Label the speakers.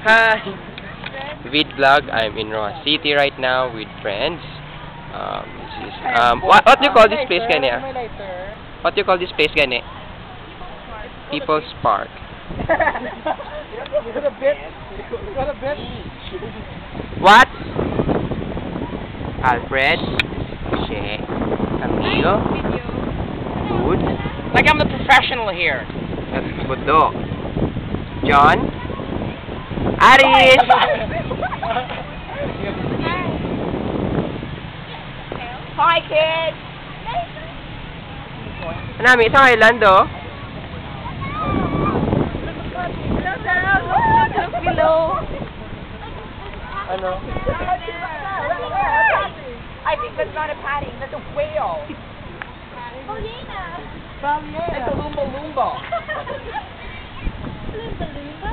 Speaker 1: Hi! Vid vlog. I'm in Roa City right now with friends. This is, what do you call this place, gani? What do you call this place, gani? People's Park. What? Alfred? She? Camille? Good?
Speaker 2: Like I'm the professional here.
Speaker 1: That's Budo. John? Aris!
Speaker 2: Hi, kids.
Speaker 1: Nami, isang island, oh.
Speaker 2: Hello.
Speaker 1: Ano?
Speaker 2: I think that's not a padding. That's a whale. It's a Lumba Lumba.
Speaker 3: Lumba Lumba?